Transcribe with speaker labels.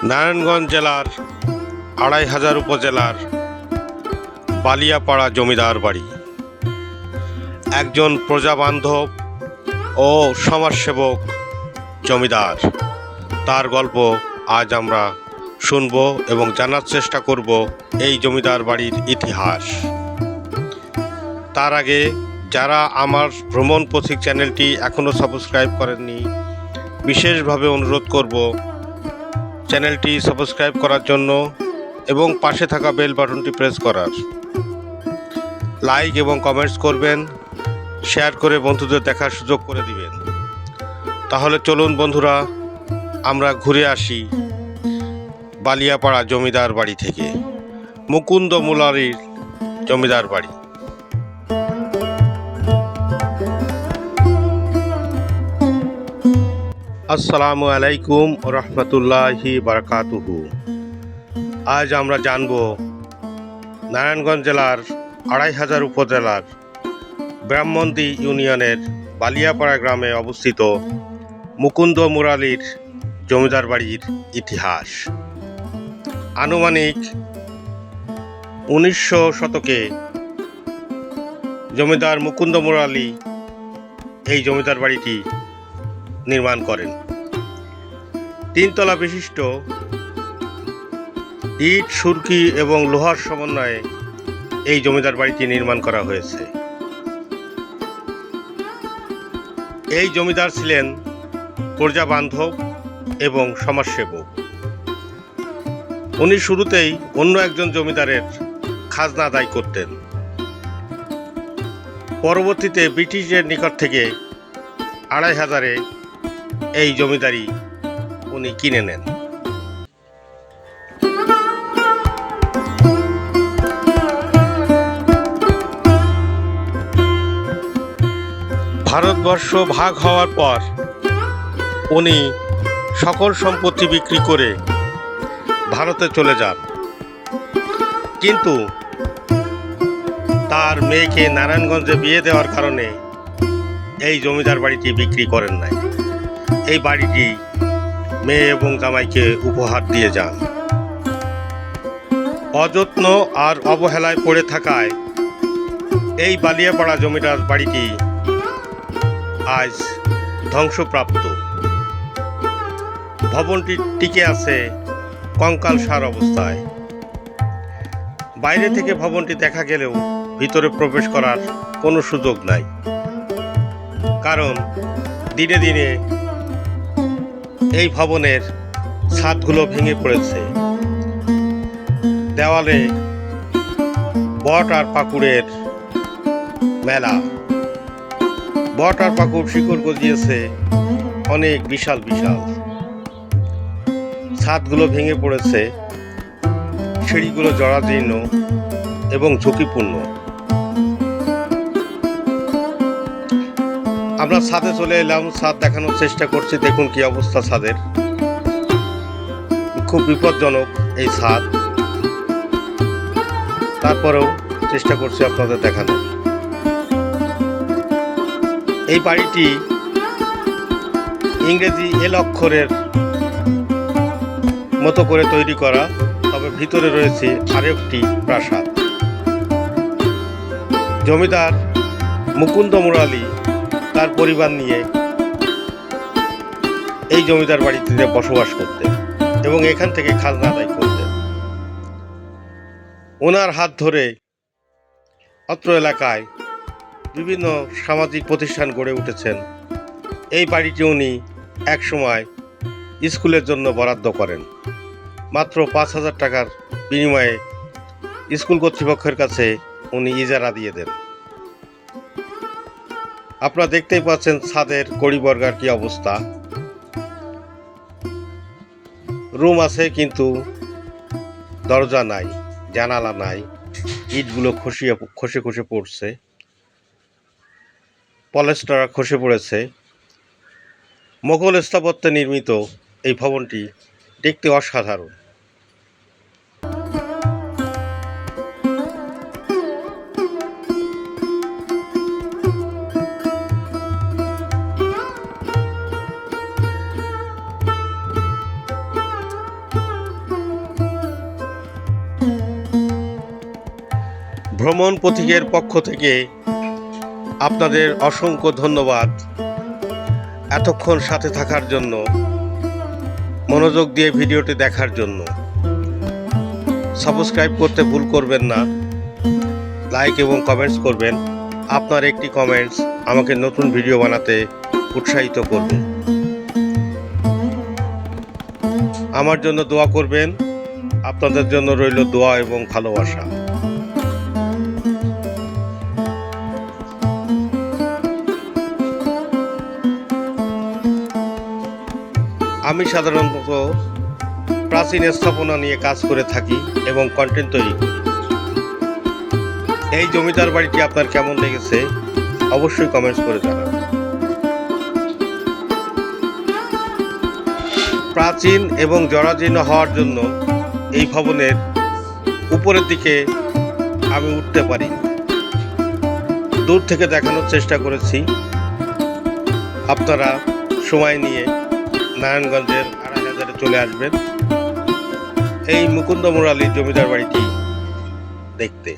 Speaker 1: নারায়ণগঞ্জ জেলার ২৫০০ উপজেলার বালিয়াপাড়া জমিদার বাড়ি। একজন প্রজাবান্ধব ও সমাজসেবক জমিদার, তার গল্প আজ আমরা শুনব এবং জানার চেষ্টা করব এই জমিদার বাড়ির ইতিহাস। তার আগে যারা আমার ভ্রমণ পথিক চ্যানেলটি এখনও সাবস্ক্রাইব করেননি, বিশেষভাবে অনুরোধ করব চ্যানেলটি সাবস্ক্রাইব করার জন্য এবং পাশে থাকা বেল বাটনটি প্রেস করার। লাইক এবং কমেন্টস করবেন, শেয়ার করে বন্ধুদের দেখার সুযোগ করে দিবেন। তাহলে চলুন বন্ধুরা, আমরা ঘুরে আসি বালিয়াপাড়া জমিদার বাড়ি থেকে, মুকুন্দ মুরালির জমিদার বাড়ি। আসসালামু আলাইকুম রহমতুল্লাহি বারাকাতুহু। আজ আমরা জানব নারায়ণগঞ্জ জেলার ২৫০০ উপজেলার ব্রাহ্মণদী ইউনিয়নের বালিয়াপাড়া গ্রামে অবস্থিত মুকুন্দ মুরালির জমিদার বাড়ির ইতিহাস। আনুমানিক ১৯০০ শতকে জমিদার মুকুন্দ মুরালি এই জমিদার বাড়িটি নির্মাণ করেন। ৩ তলা বিশিষ্ট ইট, সুরকি এবং লোহার সমন্বয়ে এই জমিদার বাড়িটি নির্মাণ করা হয়েছে। এই জমিদার ছিলেন প্রজাবান্ধব এবং সমাজসেবক। উনি শুরুতেই অন্য একজন জমিদারের খাজনা আদায় করতেন। পরবর্তীতে ব্রিটিশের নিকট থেকে ২৫০০-এ এই জমিদারি উনি কিনে নেন। ভারতবর্ষ ভাগ হওয়ার পর উনি সকল সম্পত্তি বিক্রি করে ভারতে চলে যান, কিন্তু তার মেয়েকে নারায়ণগঞ্জে বিয়ে দেওয়ার কারণে এই জমিদার বাড়িটি বিক্রি করেন নাই। এই বাড়িটি মেয়ে এবং জামাইকে উপহার দিয়ে যান। অযত্ন আর অবহেলায় পড়ে থাকায় এই বালিয়াপাড়া জমিদার বাড়িটি আজ ধ্বংসপ্রাপ্ত। ভবনটি টিকে আছে কঙ্কালসার অবস্থায়। বাইরে থেকে ভবনটি দেখা গেলেও ভিতরে প্রবেশ করার কোনো সুযোগ নাই, কারণ দিনে দিনে এই ভবনের ছাদগুলো ভেঙে পড়েছে। দেওয়ালে বট আর পাকুড়ের মেলা। বট আর পাকুড় শিকড় গজিয়েছে অনেক বিশাল বিশাল। ছাদগুলো ভেঙে পড়েছে, সিঁড়িগুলো জরাজীর্ণ এবং ঝুঁকিপূর্ণ। আমরা ছাদে চলে এলাম, ছাদ দেখানোর চেষ্টা করছি। দেখুন কি অবস্থা ছাদের, খুব বিপজ্জনক এই ছাদ। তারপরেও চেষ্টা করছি আপনাদের দেখানোর। এই বাড়িটি ইংরেজি এল অক্ষরের মতো করে তৈরি করা, তবে ভিতরে রয়েছে আরেকটি প্রাসাদ। জমিদার মুকুন্দ মুরালি তার পরিবার নিয়ে এই জমিদার বাড়িতে বসবাস করতেন এবং এখান থেকে খাজনা আদায় করতেন। ওনার হাত ধরে অত্র এলাকায় বিভিন্ন সামাজিক প্রতিষ্ঠান গড়ে উঠেছেন। এই বাড়িটি উনি একসময় স্কুলের জন্য বরাদ্দ করেন। মাত্র ৫,০০০ টাকার বিনিময়ে স্কুল কর্তৃপক্ষের কাছে উনি ইজারা দিয়ে দেন। আপনারা দেখতেই পাচ্ছেন ছাদের কড়িবর্গার কি অবস্থা। রুম আছে কিন্তু দরজা নাই, জানালা নাই, ইটগুলো খসে খসে পড়ছে, পলেস্টার খসে পড়েছে। মোগল স্থাপত্যে নির্মিত এই ভবনটি দেখতে অসাধারণ। ভ্রমণ পথিকের পক্ষ থেকে আপনাদের অসংখ্য ধন্যবাদ এতক্ষণ সাথে থাকার জন্য, মনোযোগ দিয়ে ভিডিওটি দেখার জন্য। সাবস্ক্রাইব করতে ভুল করবেন না, লাইক এবং কমেন্টস করবেন। আপনার একটি কমেন্টস আমাকে নতুন ভিডিও বানাতে উৎসাহিত করবে। আমার জন্য দোয়া করবেন। আপনাদের জন্য রইল দোয়া এবং ভালোবাসা। আমি সাধারণত প্রাচীন স্থাপনা নিয়ে কাজ করে থাকি এবং কন্টেন্ট তৈরি করি। এই জমিদার বাড়িটি আপনার কেমন লেগেছে অবশ্যই কমেন্টস করে জানান। প্রাচীন এবং জরাজীর্ণ হওয়ার জন্য এই ভবনের উপরের দিকে আমি উঠতে পারিনি। দূর থেকে দেখানোর চেষ্টা করেছি। আপনারা সময় নিয়ে নারায়ণগঞ্জের আড়াইহাজারে চলে আসবেন এই মুকুন্দ মুরালির জমিদার বাড়িটি দেখতে।